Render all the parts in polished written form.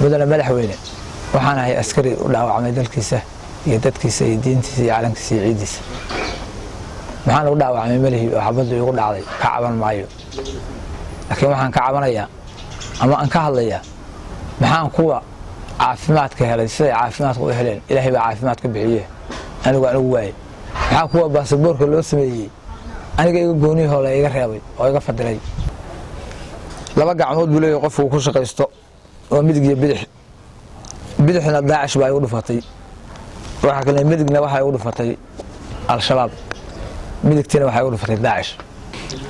mudane madaxweyne waxaan ahay askari u dhaawacmay dalkiisa iyo dadkiisa iyo diintiisa iyo calankiisa iyo ciidiisa waxaan u dhaawacmay malihii oo xabaddu igu dhacday ka caban maayo laakiin waxaan ka cabanayaa ama aan ka hadlayaa maxaan kuwa caafimaadka helay siday caafimaadka u heleen ilaahay baa caafimaadka bixiye anigu waayay maxaa kuwa baasaboorka loo sameeyey aniga iga gooniyahoo la iga reebay oo iga fadilay laba gacmood buu leeyahay qofku ku shaqaysto oo midig iyo bidixna daacish baa igu dhufatay waxa kale midigna waxa igu dhufatay al-shabaab midigtina waxa igu dhufatay daacish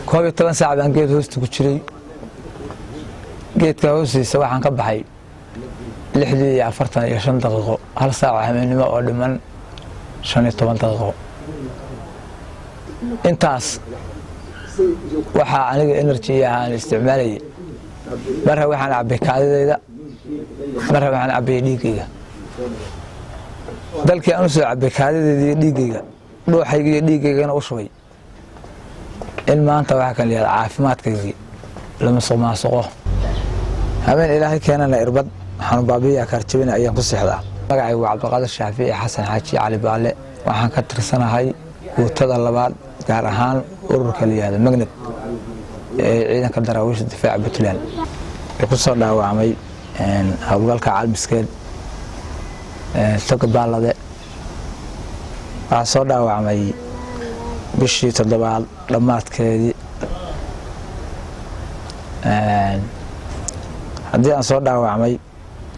12 saac baan geed hoosta ku jiray geedka hoostiisa waxaan ka baxay 45 daqiiqo hal saac habeenimo oo dhiman 15 daqiiqo intaas waxa aniga energy aan isticmaalay marka waxaan cabay kaadidayda marka waxaan cabay dhiigayga dalkii aan soo cabay kaadidayda iyo dhiigayga dhuuxayga iyo dhiigaygana u shubay in maanta waxa kale caafimaadkaygii lama soo maasaqo habeen ilaahay keenana irbad waxaan baabiya karjibina ayaan ku seexdaa magacaygu waa Cabdiqaadir Shaafici Xasan Xaaji Cali Baale waxaan ka tirsanahay guutada labaad gaar ahaan ururka liyaada magnet ee ciidanka daraawiishta difaaca Puntland ee ku soo dhaawacmay hawlgalka Calmiskeed Togobaalade waxaa soo dhaawacmay bishii 7 dhamaadkeedii haddii aan soo dhaawacmay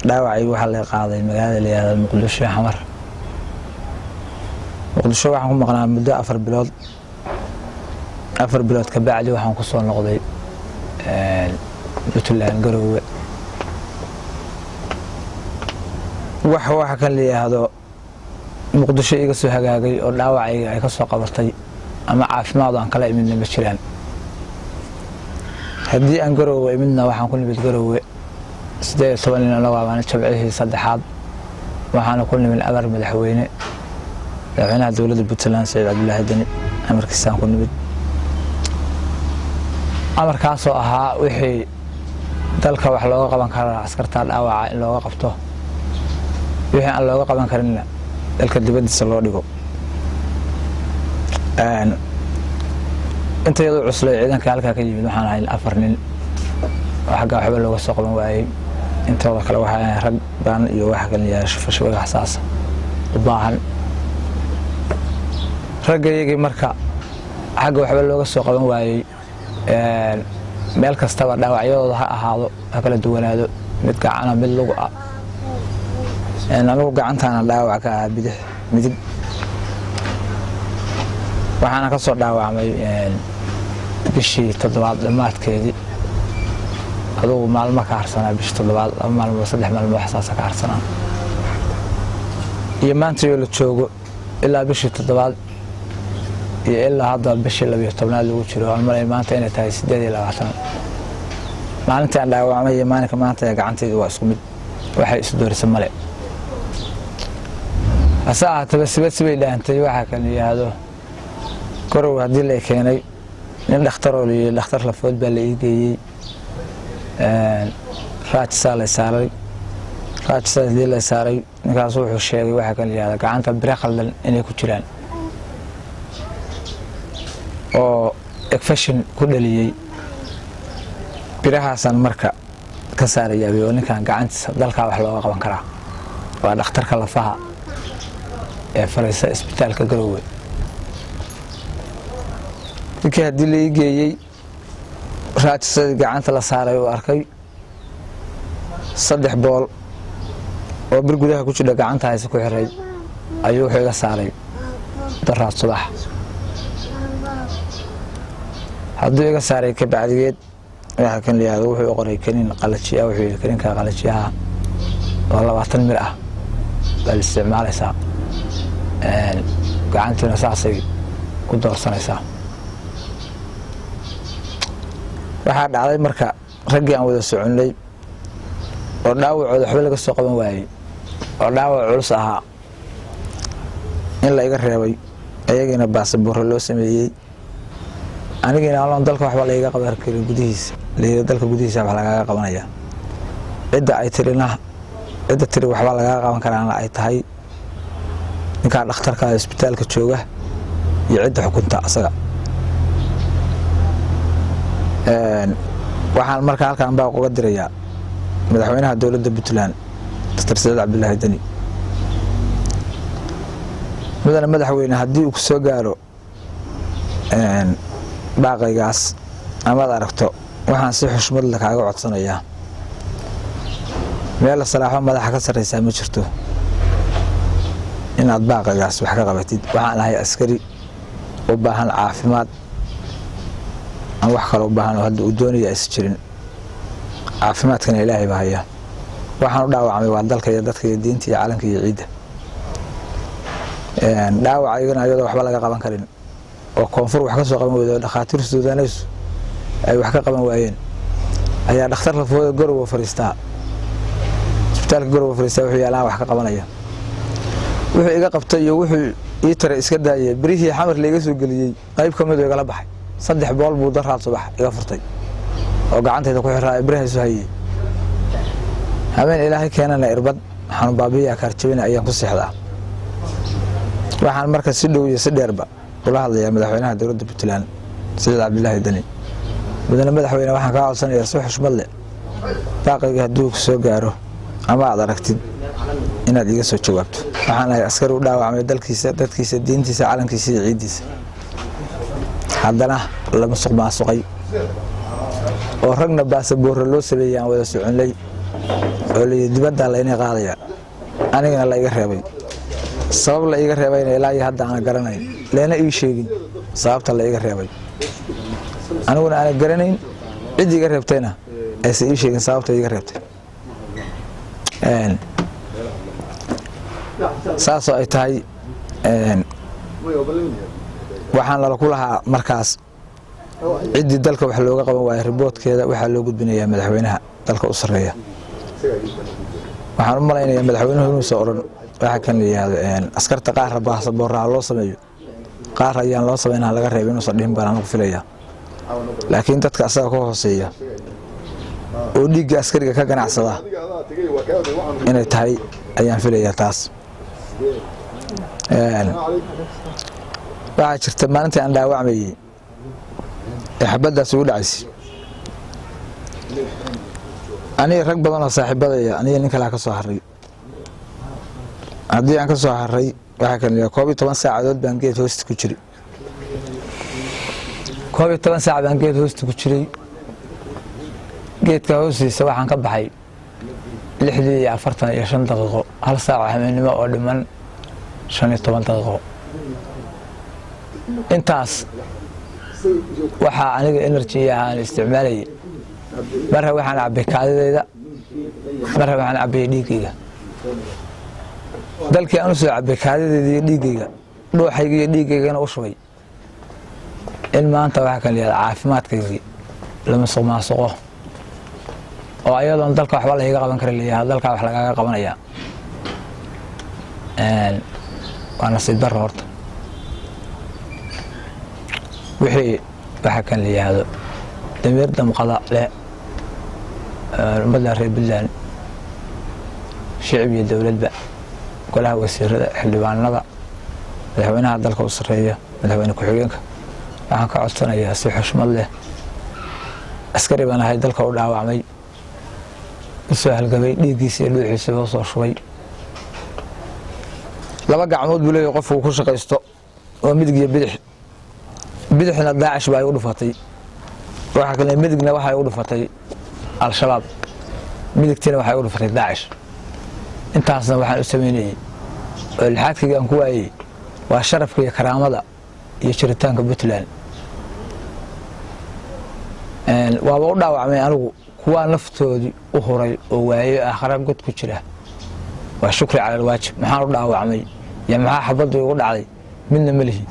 dhaawacay waxa la qaaday magaalada liyaada Muqdisho xamar Muqdisho waxaan ku maqnaa muddo 4 bilood ka bacdi waxaan ku soo noqday Puntland Garowe waxa kan leeyahay Muqdisho iga soo hagaagay oo dhaawacayga ay ka soo qabatay ama caafimaad aan kala imidna ma jiraan haddii aan Garowe imidna waxaan ku nimid Garowe 18 aan jabcihii saddexaad waxaan ku nimid abar madaxweyne dowladda Puntland Saciid Cabdullaahi Dani amarkiisaan ku nimid amarkaasoo ahaa wixii dalka wax looga qaban karo askarta dhaawaca in looga qabto wixii aan looga qaban karin dalka dibadiisa loo dhigo inta iyadoo cuslay ciidanka halka ka yimid waxaan ahay 4 nin oo xagga waxba looga soo qaban waayay intooda kale waxa ay rag baan iyo wax kale yeesho fashilka xasaas u baahan ragayga marka xagga waxba looga soo qaban waayay meel kastaba dhaawacyadooda ha ahaado ha kala duwanaado mid gacana mid lugu ah anigu gacantaana dhaawac ka ah midig waxaana ka soo dhaawacmay bishii 7 dhamaadkeedii adigu maalmo ka harsanaa bishii 7 maalmo 3 maalmo xasaas ka harsanaa iyo maanta la joogo ilaa bishii 7 iyo ilaa hadda bishii 12 lagu jiro aan maray maanta inay tahay 28 maalintii aan dhaawacmay iyo maalinka maanta gacantaydu waa isku mid waxay isu dooraysan male asaa tabasibay dhaantay waxa kan yiraahdo Garowe hadii la keenay nin dhakhtar oo leeyahay dhakhtar la food baa la iigeeyay raajisa la saaray ninkaas wuxuu sheegay waxa kan yiraahdo gacanta bir khaldan inay ku jiraan oo infection ku dhaliyay birahaasan marka ka saaraya oo ninkan gacantiisa dalka wax looga qaban karaa waa dhakhtarka lafaha ee Fariisa isbitaalka Garowe ninka hadii la iigeeyay raajisa gacanta la saaray oo arkay 3 bool oo bir gudaha ku jira gacanta haysa ku xiray ayuu wuxuu iga saaray daraad subax haddii iga saaray ka bacdigeed waxa kan leeyahay wuxuu qoray kaniin qalajiya wuxuu kaniinka qalajiyaha oo 20 mir ah bal isticmaalaysa gacantuna saasay ku doorsanaysaa waxa dhacday marka raggii aan wada soconay oo dhaawacooda waxba laga soo qaban waayay oo dhaawac culus ahaa in la iga reebay ayagina baasaboor loo sameeyay anigina aan dalka waxba la iga qaban karin gudihiisa leeyahay dalka gudihiisa wax laga qabanaya cidda ay tirina cidda tiri waxba laga qaban karaan ay tahay ninka dhakhtarka isbitaalka jooga iyo cidda xukunta asaga waxaan marka halkaan baa uga dirayaa madaxweynaha dowladda Puntland Dr. Saciid Cabdullaahi Dani madaxweyne haddii uu soo gaaro baaqaygaas amaad aragto waxaan si xushmad leh kaaga codsanayaa meel salaaxo madaxa ka sareysa ma jirto inaad baaqaygaas wax ka qabatid waxaan ahay askari u baahan caafimaad aan wax kale u baahan hadda uu doonayo is jirin caafimaadkana Ilaahay baa haya waxaan u dhaawacmay waa dalka iyo dadka iyo diinta iyo calanka iyo ciidda dhaawacayna ayadoo waxba laga qaban karin oo koonfur wax ka soo qaban weydo dhakhaatiir Suudaaneys ay wax ka qaban waayeen ayaa dhakhtar lafooda Garowe fariistaa isbitaalka Garowe fariistaa wuxuu yaalaa wax ka qabanaya wuxuu iga qabtay iyo wuxuu ii taray iska daayay birihii xamar leega soo galiyay qayb kamid oo igala baxay 3 bool buu daraad subax iga furtay oo gacantayda ku xiraa biraha soo hayay habeen Ilaahay keenana irbad xanu baabiya karjabina ayaan ku seexdaa waxaan marka si dhow iyo si dheerba ula hadlayaa madaxweynaha dowladda Puntland Saciid Cabdullaahi Dani madaxweyne waxaan ka codsanayaa si xushmad leh baaqayga hadduu soo gaaro ama aad aragtid inaad iga soo jawaabto waxaan ahay askari u dhaawacmay dalkiisa dadkiisa diintiisa calankiisa iyo ciidiisa haddana la musuqmaasuqay oo ragna baasaboor loo sameeyay aan wada soconay oo dibadda la inay qaadaya anigana la iga reebay sabab la iga reebayna ilaa iyo hadda aan garanayn leena ii sheegin sababta la iga reebay aniguna aan garanayn cid iga reebtayna aysan ii sheegin sababta iga reebtay saasoo ay tahay waxaan la ku lahaa markaas ciddii dalka wax looga qaban waayay riboodkeeda waxaa loo gudbinayaa madaxweynaha dalka u sareeya waxaan u malaynayaa madaxweynuhu inuu soo oran waxa kan leeyahay askarta qaar baasaboorra loo sameeyo qaar ayaan loo sameeyay laga reebay inuu soo dhihin baan ku filayaa laakiin dadka asaga ka hooseeya oo dhiigga askariga ka ganacsada inay tahay ayaan filayaa taas waxaa jirta maalintii aan dhaawacmayay xabadaas ugu dhacaysay aniga rag badan oo saaxiibadaya aniga nin kale ka soo haray haddii aan ka soo haray waxa kan leeyahay 12 saacadood baan geed hoosta ku jiray 12 saac baan geed hoosta ku jiray geedka hoostiisa waxaan ka baxay 45 daqiiqo hal saac habeenimo oo dhiman 15 daqiiqo intaas waxa aniga energy aan isticmaalay marra waxaan cabay kaadidayda marra waxaan cabay dhiigayga dalkii aan soo cabay kaadidayda iyo dhiigayga dhuuxayga iyo dhiigaygana u shubay in maanta waxa kan leeyahay caafimaadkayga lama soo maasuqo oo ayadoon dalka waxba la iga qaban karin leeyahay dalka wax laga qabanaya waa nasiib darro horta wixii waxa kan leeyahay dameer damqada leh ummadda reer Puntland shicib iyo dawladba golaha wasiirada xildhibaanada madaxweynaha dalka u sareeya madaxweyne ku-xigeenka waxaan ka codsanayaa si xushmad leh askari baan ahay dalka u dhaawacmay soo halgabay dhiiggiisa iyo dhuuxiisa oo soo shubay laba gacmood buu leeyahay qofku ku shaqeysto oo midig iyo bidixna Daacish baa ay u dhufatay waxa kale midigna waxa ay u dhufatay al-shabaab midigtina waxa ay u dhufatay Daacish intaasna waxaan u sameeyay oo lixaadkii aan ku waayay waa sharafka iyo karaamada iyo jiritaanka Puntland waa u dhaawacmay anigu kuwa naftoodii u horay oo waayay aakhira god ku jira waa shukri cala waajib maxaan u dhaawacmay ya maxaa xabadu ugu dhacday midna malihi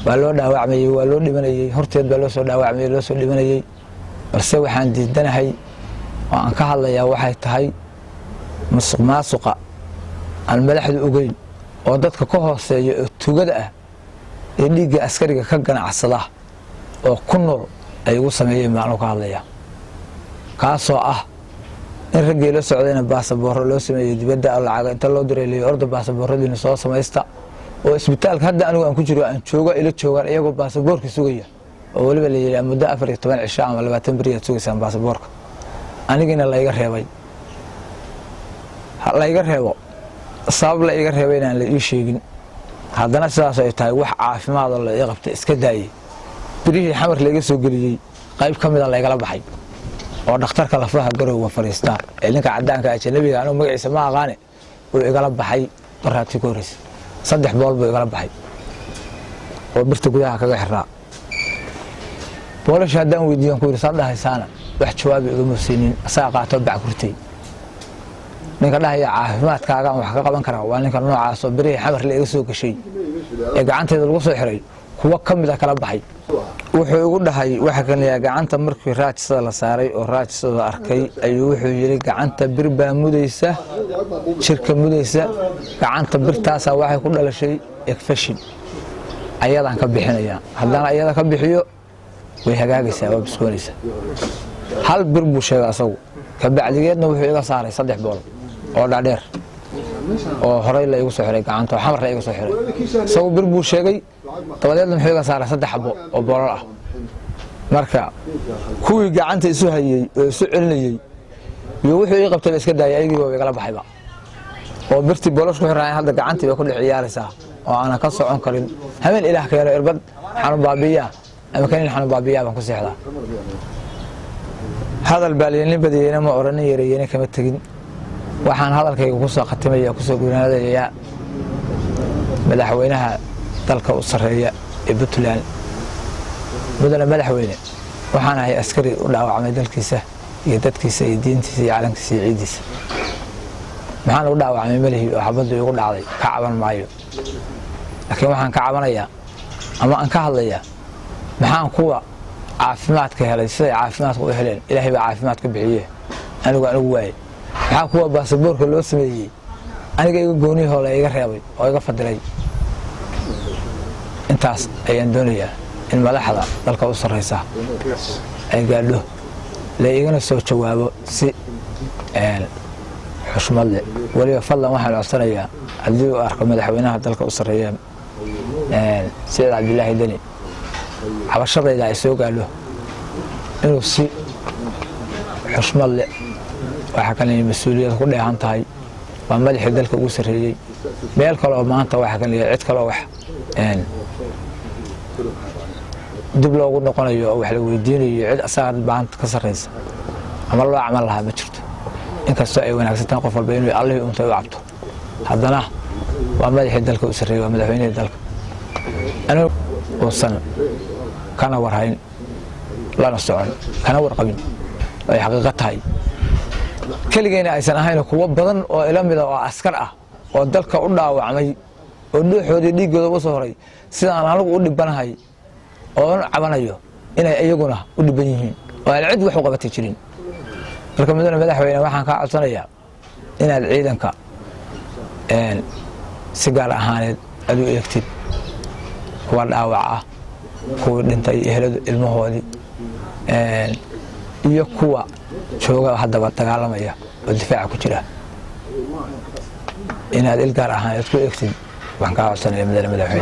waa loo dhaawacmay waa loo dhimanayay horteed baa loo soo dhaawacmay loo soo dhimanayay balse waxaan diidanahay oo aan ka hadlayaa waxay tahay musuqmaasuqa aan madaxdu ogeyn oo dadka ka hooseeya oo tugada ah ee dhiigga askariga ka ganacsada oo ku nool ay ugu sameeyeen baan ka hadlayaa kaasoo ah in raggii la socdayna baasaboorro loo sameeyey dibadda lacaga inta loo direeliyo orda baasaboorradiina soo samaysta oo isbitaalka hadda anigu aan ku jiro aan jooga ila joogaan iyagoo baasaboorka sugaya oo waliba la yidhaha muddo 14 cisho ama 20 beri aad sugaysaan baasaboorka anigina layga reebay layga reebo sabab la iga reebay inaan la ii sheegin haddana sidaas ay tahay wax caafimaad oo la ii qabtay iska daayay birihii xamar layga soo geliyey qayb ka mid a laygala baxay oo dhakhtarka lafaha garowga fariistaa ee ninka cadaanka ajnabiga anigu magaciisa ma aqaane uu igala baxay baraati kooris 3 bool buu igala baxay oo birta gudaha kaga xiraa boolish haddaan weydiiyan ku yiri sadahaysaana wax jawaab igama siinin asaa qaato bac kurtay ninka dhahaya caafimaadkaaga wax ka qaban kara waa ninka noocaas oo birihii xamar layga soo gashay ee gacanteeda lagu soo xiray kuwa ka mid ah kala baxay wuxuu ugu dhahay waxa kan leeyahay gacanta markii raajisada la saaray oo raajisada arkay ayuu wuxuu yiri gacanta bir baa mudaysa shirka mudaysa gacanta birtaas waxay ku dhalashay infection ayadan ka bixinaya haddana ayada ka bixiyo way hagaagaysaa waa biskoonaysa hal bir buu sheegay asagu ka bacdigeedna wuxuu iga saaray 3 bool oo dhaadheer oo horay la igu soo xiray gacanta xamar la igu soo xiray saw bir buu sheegay tabadeedna wuxuu iga saaray 3 xabo oo boolal ah marka kuwii gacanta isu hayay oo isu celinayay iyo wuxuu ii qabtay iska daayay ayagii oo igala baxayba oo birti boolash ku xiraan hadda gacantii bay ku dhiciyaaleysaa oo aan ka socon karin habeen ilaah ka yar irbad xanu baabiya ama kan xanu baabiya baan ku seexdaa hadal baaliyeen badiyeen ma oran yareeyeen kama tagin waxaan hadalkayga ku soo qatimaya ku soo guunaadaya madaxweynaha dalka u sareeya ee Puntland madaxweyne waxaan ahay askari u dhaawacmay dalkiisa iyo dadkiisa iyo diintiisa iyo calankiisa iyo ciidiisa maxaan u dhaawacmay malihii oo xabadu igu dhacday ka caban maayo laakiin waxaan ka cabanayaa ama aan ka hadlayaa maxaan kuwa caafimaadka helay sida caafimaadku u heleen ilaahay baa caafimaad ka bixiyay anigu waayay maxaa kuwa baasaboorka loo sameeyay aniga iga gooniyay la iga reebay oo iga fadilay intaas ayaan doonayaa in madaxda dalka u sareysa ay gaadho la igana soo jawaabo si xushmad leh waliba fadlan waxaan codsanayaa haddii uu arko madaxweynaha dalka u sareeya Said Cabdullaahi Dani cabashadayda ay soo gaadho inuu si xushmad leh waxa kan mas'uuliyad ku dheehan tahay waa madaxda dalka ugu sareeyay meel kale oo maanta waxa kan cid kale wax dib loogu noqonayo wax la weydiinayo cid asaar baan ka sareysa ama loo camal lahaa ma jirto inkastoo ay wanaagsantaan qof walba inuu Allah u unta u cabto haddana waa madaxda dalka u sareeyay waa madaxweynaha dalka anigu oo kana warhayn lana socon kana warqabin ay xaqiiqo tahay kaligeena aysan ahayn kuwa badan oo ila mid ah oo askar ah oo dalka u dhaawacmay oo dhuuxoodii dhiigooda u soo horay sidaan anigu u dhibanahay oo cabanayo inay ayaguna u dhiban yihiin oo ay cid wax u qabatay jirin marka madaxweyne waxaan ka codsanayaa inaad ciidanka si gaar ahaaneed aad u eegtid kuwa dhaawac ah kuwa dhintay ehelada ilmahoodii iyo kuwa jooga haddaba dagaalamaya oo difaaca ku jira inaad il gaar ahaaneed ku eegtid waxaan ka codsanayaa madaxweyne